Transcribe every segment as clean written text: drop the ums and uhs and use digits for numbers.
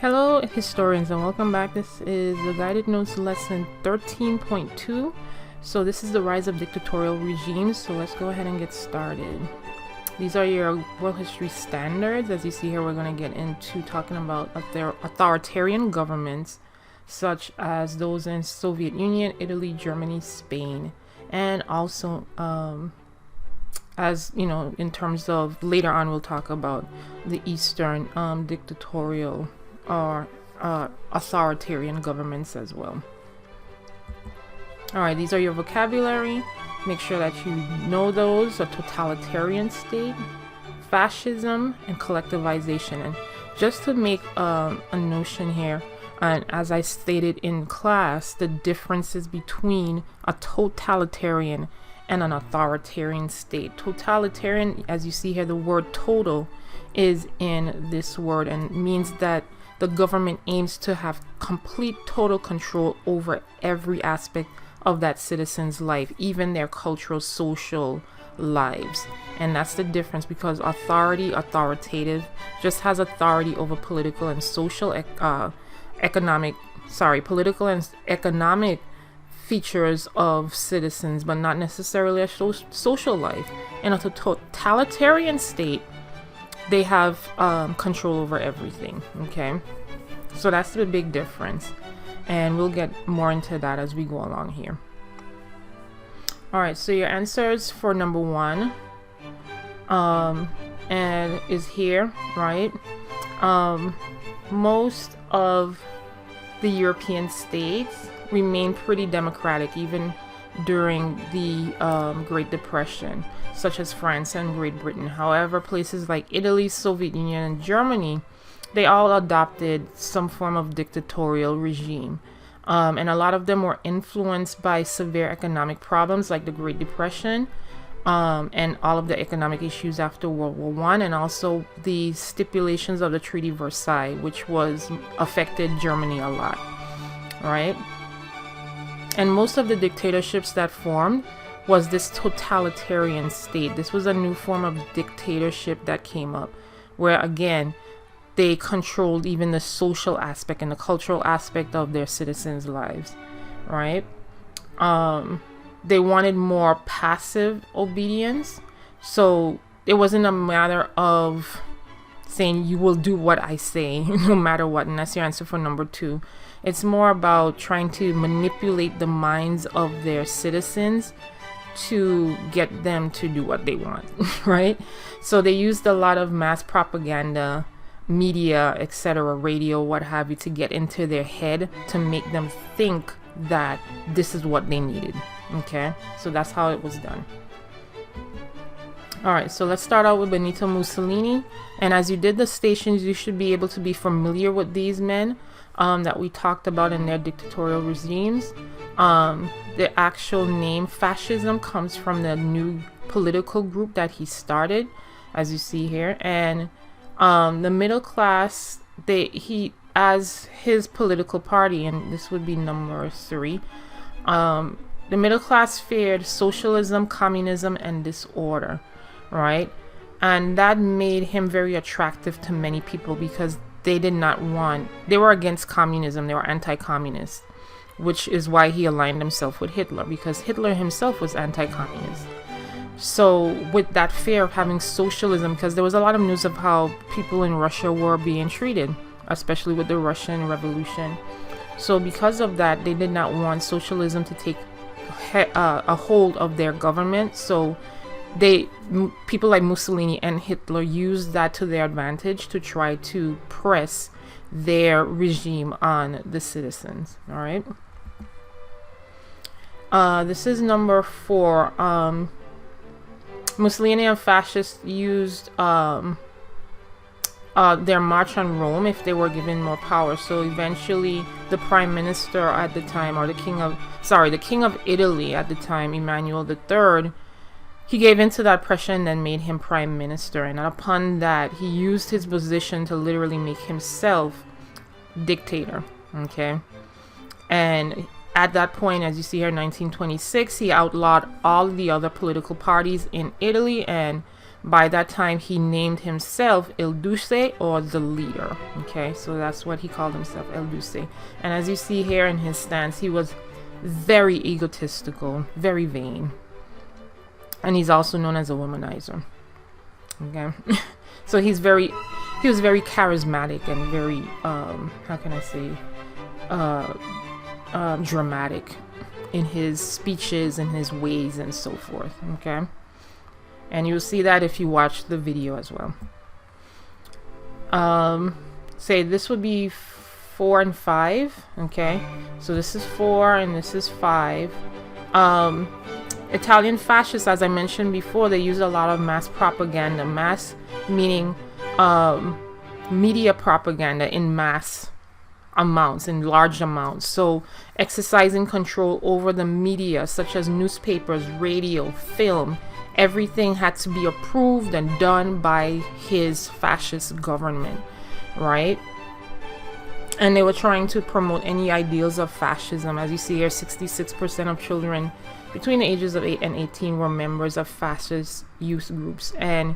Hello historians and welcome back. This is the guided notes lesson 13.2. So this is the rise of dictatorial regimes. So let's go ahead and get started. These are your world history standards. As you see here, we're going to get into talking about authoritarian governments such as those in Soviet Union, Italy, Germany, Spain, and also as you know, in terms of later on we'll talk about the Eastern dictatorial or authoritarian governments as well. Alright, these are your vocabulary. Make sure that you know those: a totalitarian state, fascism, and collectivization. And just to make a notion here, and as I stated in class, the differences between a totalitarian and an authoritarian state. Totalitarian, as you see here, the word total is in this word and means that the government aims to have complete total control over every aspect of that citizen's life, even their cultural, social lives. And that's the difference, because authoritative, just has authority over political and political and economic features of citizens, but not necessarily a social life. In a totalitarian state, they have control over everything. Okay, so that's the big difference, and we'll get more into that as we go along here. All right, so your answers for number one and is here, right? Most of the European states remain pretty democratic even during the Great Depression, such as France and Great Britain. However, places like Italy, Soviet Union, and Germany, they all adopted some form of dictatorial regime. And a lot of them were influenced by severe economic problems like the Great Depression and all of the economic issues after World War I, and also the stipulations of the Treaty of Versailles, which affected Germany a lot, right? And most of the dictatorships that formed was this totalitarian state. This was a new form of dictatorship that came up, where again, they controlled even the social aspect and the cultural aspect of their citizens' lives, right? They wanted more passive obedience. So it wasn't a matter of saying you will do what I say no matter what, and that's your answer for number two. It's more about trying to manipulate the minds of their citizens to get them to do what they want, right? So they used a lot of mass propaganda, media, etc., radio, what have you, to get into their head to make them think that this is what they needed. Okay, so that's how it was done. All right, so let's start out with Benito Mussolini. And as you did the stations, you should be able to be familiar with these men that we talked about in their dictatorial regimes. The actual name fascism comes from the new political group that he started, as you see here. And the middle class, he as his political party, and this would be number three, the middle class feared socialism, communism, and disorder, right? And that made him very attractive to many people, because they were against communism, they were anti-communist, which is why he aligned himself with Hitler, because Hitler himself was anti-communist. So with that fear of having socialism, because there was a lot of news of how people in Russia were being treated, especially with the Russian Revolution. So because of that, they did not want socialism to take a hold of their government. So people like Mussolini and Hitler used that to their advantage to try to press their regime on the citizens. All right. This is number four. Mussolini and fascists used their march on Rome if they were given more power. So eventually the prime minister at the time, or the king of Italy at the time, Emmanuel III, he gave into that pressure and then made him prime minister. And upon that, he used his position to literally make himself dictator. Okay. And at that point, as you see here, 1926, he outlawed all the other political parties in Italy and by that time he named himself Il Duce, or the leader. Okay, so that's what he called himself, El Duce. And as you see here in his stance, he was very egotistical, very vain, and he's also known as a womanizer. Okay. So he was very charismatic and very how can I say dramatic in his speeches and his ways and so forth. Okay, and you'll see that if you watch the video as well. Say this would be 4 and 5. Okay, so this is 4 and this is 5. Italian fascists, as I mentioned before, they use a lot of mass propaganda. Mass meaning media propaganda in mass amounts, in large amounts. So exercising control over the media, such as newspapers, radio, film, everything had to be approved and done by his fascist government, right? And they were trying to promote any ideals of fascism. As you see here, 66% of children between the ages of 8 and 18 were members of fascist youth groups. And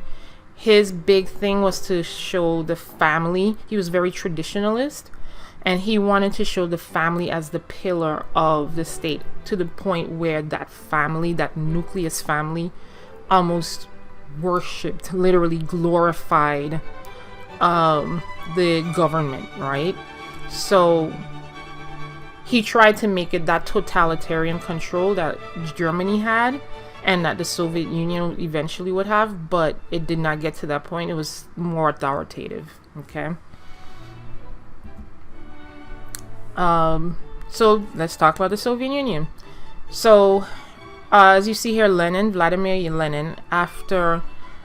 his big thing was to show the family. He was very traditionalist, and he wanted to show the family as the pillar of the state, to the point where that family, that nucleus family, almost worshipped, literally glorified the government, right? So he tried to make it that totalitarian control that Germany had and that the Soviet Union eventually would have, but it did not get to that point. It was more authoritative. Okay. So let's talk about the Soviet Union. So as you see here, Vladimir Lenin, after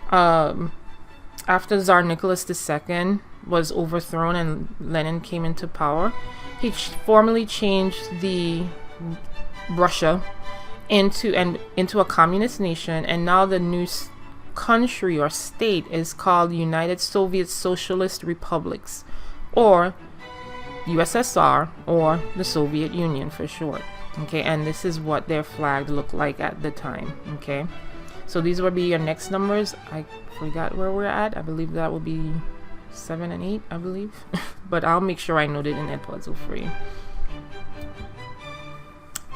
Tsar Nicholas II was overthrown and Lenin came into power, he formally changed the Russia into a communist nation, and now the new country or state is called United Soviet Socialist Republics, or USSR, or the Soviet Union for short. Okay, and this is what their flag looked like at the time. Okay, so these will be your next numbers. I forgot where we're at. I believe that will be 7 and 8, I believe. But I'll make sure I note it in Edpuzzle for you.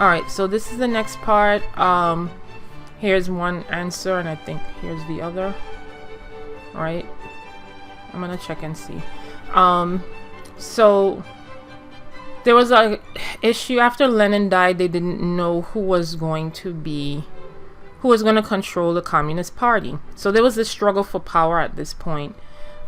Alright, so this is the next part. Here's one answer, and I think here's the other. Alright, I'm gonna check and see. So there was a issue after Lenin died. They didn't know who was going to control the Communist Party. So there was this struggle for power at this point.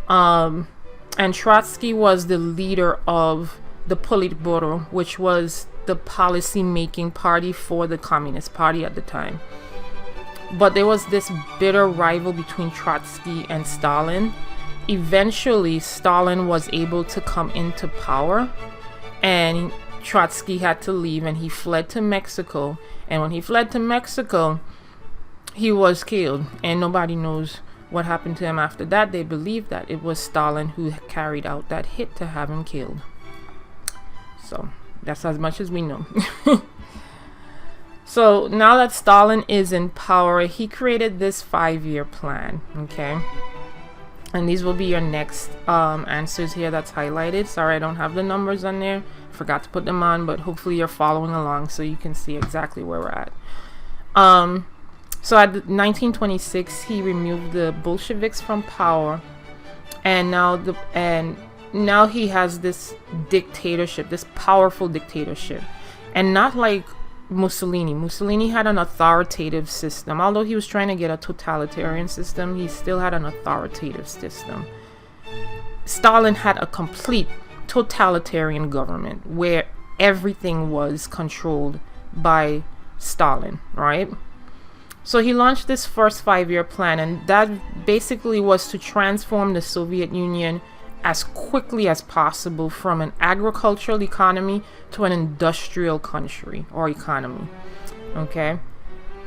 And Trotsky was the leader of the Politburo, which was the policy-making party for the Communist Party at the time. But there was this bitter rival between Trotsky and Stalin. Eventually, Stalin was able to come into power, and Trotsky had to leave, and he fled to Mexico. And when he fled to Mexico, he was killed, and nobody knows what happened to him after that. They believe that it was Stalin who carried out that hit to have him killed. So that's as much as we know. So now that Stalin is in power, he created this 5-year plan. Okay, and these will be your next answers here that's highlighted. Sorry, I don't have the numbers on there. Forgot to put them on, but hopefully you're following along so you can see exactly where we're at. So at 1926, he removed the Bolsheviks from power, and now he has this dictatorship, this powerful dictatorship, and not like Mussolini. Mussolini had an authoritative system. Although he was trying to get a totalitarian system, he still had an authoritative system. Stalin had a complete totalitarian government where everything was controlled by Stalin, right? So he launched this first 5-year plan, and that basically was to transform the Soviet Union as quickly as possible from an agricultural economy to an industrial country or economy. Okay,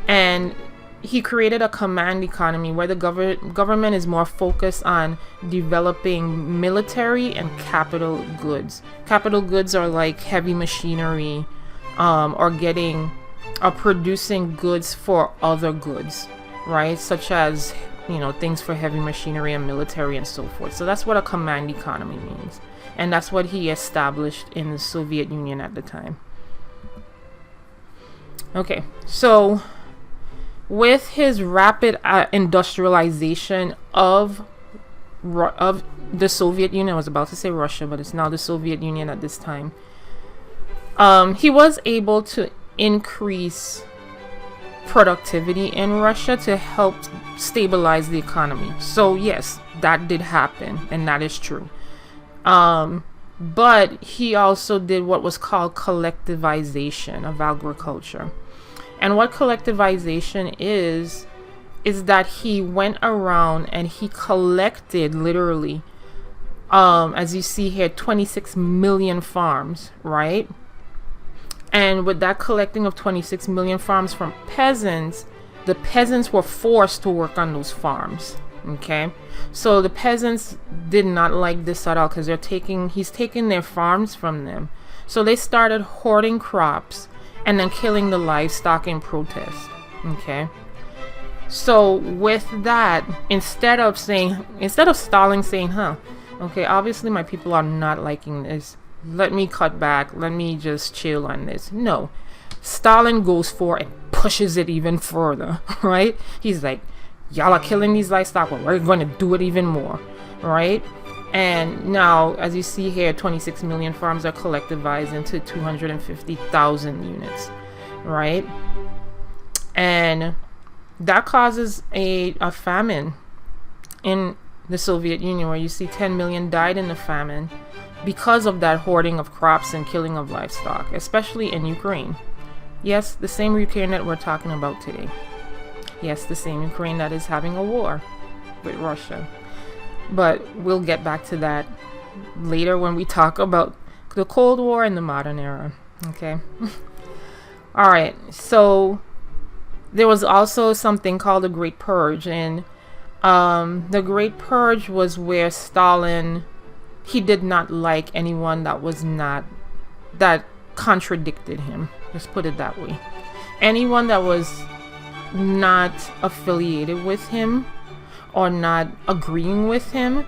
and he created a command economy where the government is more focused on developing military and capital goods. Capital goods are like heavy machinery, or producing goods for other goods, right? Such as you know, things for heavy machinery and military and so forth. So that's what a command economy means. And that's what he established in the Soviet Union at the time. Okay, so with his rapid industrialization of the Soviet Union, I was about to say Russia, but it's now the Soviet Union at this time, he was able to increase productivity in Russia to help stabilize the economy. So yes, that did happen, and that is true. But he also did what was called collectivization of agriculture. And what collectivization is that he went around and he collected, literally, as you see here, 26 million farms, right? And with that collecting of 26 million farms from peasants, the peasants were forced to work on those farms. Okay, so the peasants did not like this at all, because he's taking their farms from them. So they started hoarding crops and then killing the livestock in protest. Okay, so with that, instead of Stalin saying, okay, obviously my people are not liking this, let me cut back, let me just chill on this. No, Stalin goes for and pushes it even further, right? He's like, y'all are killing these livestock, but we're going to do it even more, right? And now, as you see here, 26 million farms are collectivized into 250,000 units, right? And that causes a famine in the Soviet Union, where you see 10 million died in the famine because of that hoarding of crops and killing of livestock, especially in Ukraine. Yes, the same Ukraine that we're talking about today. Yes, the same Ukraine that is having a war with Russia. But we'll get back to that later when we talk about the Cold War and the modern era. Okay. All right. So there was also something called the Great Purge. And the Great Purge was where Stalin, he did not like anyone that contradicted him. Just put it that way. Anyone that was not affiliated with him or not agreeing with him,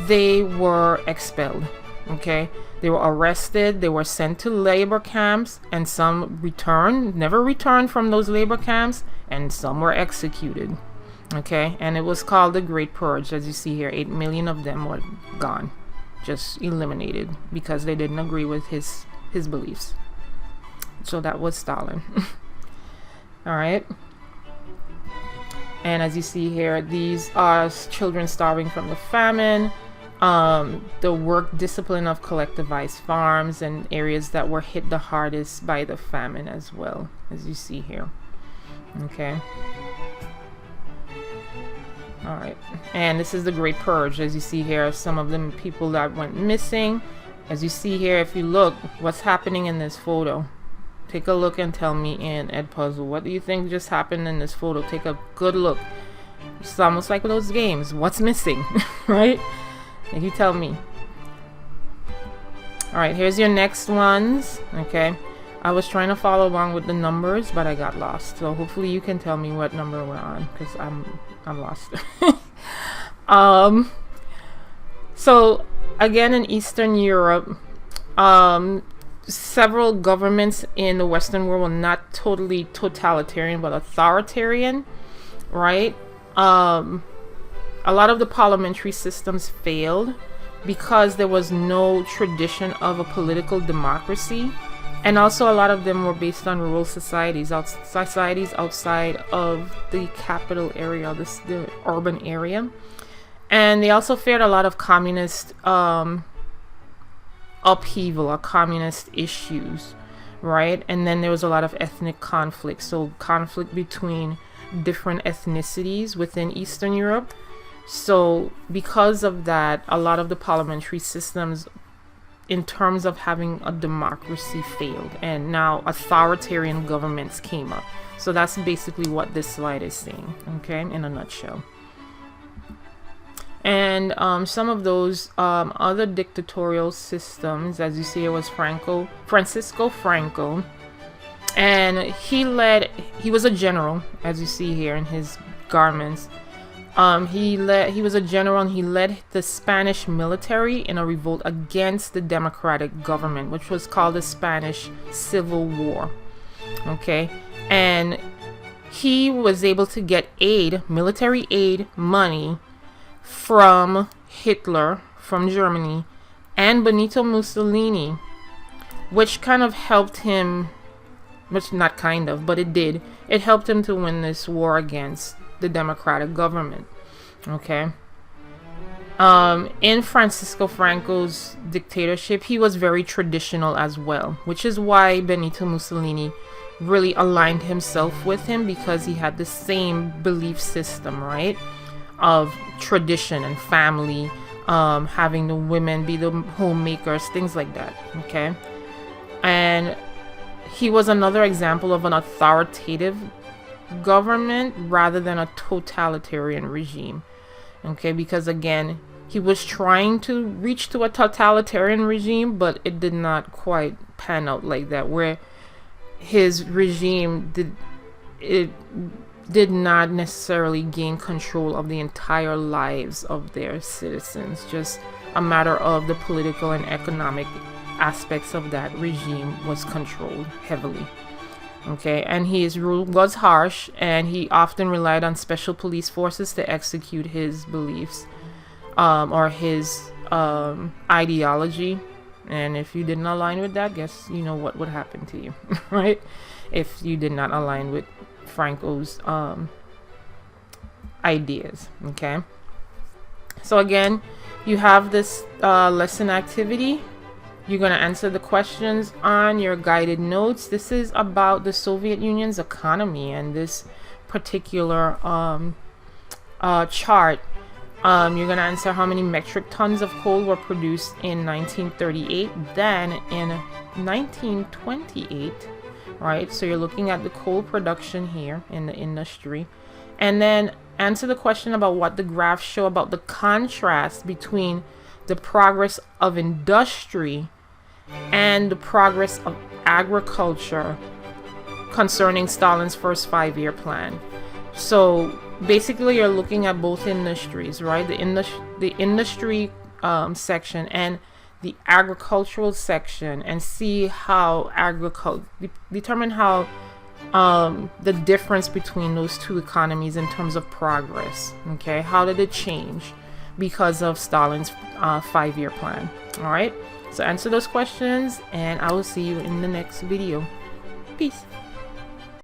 they were expelled. Okay, they were arrested, they were sent to labor camps, and some never returned from those labor camps, and some were executed. Okay, and it was called the Great Purge. As you see here, 8 million of them were gone, just eliminated, because they didn't agree with his beliefs. So that was Stalin. All right. And as you see here, these are children starving from the famine, the work discipline of collectivized farms, and areas that were hit the hardest by the famine as well, as you see here. Okay. All right. And this is the Great Purge. As you see here, some of the people that went missing. As you see here, if you look, what's happening in this photo? Take a look and tell me in Edpuzzle, what do you think just happened in this photo? Take a good look. It's almost like those games. What's missing? Right? And you tell me. Alright, here's your next ones. Okay. I was trying to follow along with the numbers, but I got lost. So hopefully you can tell me what number we're on, because I'm lost. So again, in Eastern Europe, several governments in the Western world were not totally totalitarian, but authoritarian, right? A lot of the parliamentary systems failed because there was no tradition of a political democracy, and also a lot of them were based on rural societies outside of the capital area, the urban area. And they also feared a lot of communist upheaval or communist issues, right? And then there was a lot of ethnic conflict, so conflict between different ethnicities within Eastern Europe. So because of that, a lot of the parliamentary systems in terms of having a democracy failed, and now authoritarian governments came up. So that's basically what this slide is saying, okay, in a nutshell. And some of those other dictatorial systems, as you see, it was Francisco Franco, and he was a general, as you see here in his garments, He was a general, and he led the Spanish military in a revolt against the democratic government, which was called the Spanish Civil War. Okay, and he was able to get military aid money from Hitler, from Germany, and Benito Mussolini, which kind of helped him, which not kind of, but it helped him to win this war against the democratic government. Okay. In Francisco Franco's dictatorship, he was very traditional as well, which is why Benito Mussolini really aligned himself with him, because he had the same belief system, right, of tradition and family, having the women be the homemakers, things like that. Okay. And he was another example of an authoritative government rather than a totalitarian regime. Okay, because again, he was trying to reach to a totalitarian regime, but it did not quite pan out like that, where his regime did not necessarily gain control of the entire lives of their citizens, just a matter of the political and economic aspects of that regime was controlled heavily. Okay, and his rule was harsh, and he often relied on special police forces to execute his beliefs, or his ideology. And if you didn't align with that, guess you know what would happen to you, right? If you did not align with Franco's ideas. Okay, so again, you have this lesson activity. You're going to answer the questions on your guided notes. This is about the Soviet Union's economy, and this particular chart. You're going to answer how many metric tons of coal were produced in 1938, then in 1928, right? So you're looking at the coal production here in the industry. And then answer the question about what the graphs show about the contrast between the progress of industry and the progress of agriculture concerning Stalin's first 5-year plan. So basically, you're looking at both industries, right? The industry section and the agricultural section, and see how determine how the difference between those two economies in terms of progress. Okay, how did it change because of Stalin's 5-year plan? All right, so answer those questions, and I will see you in the next video. Peace.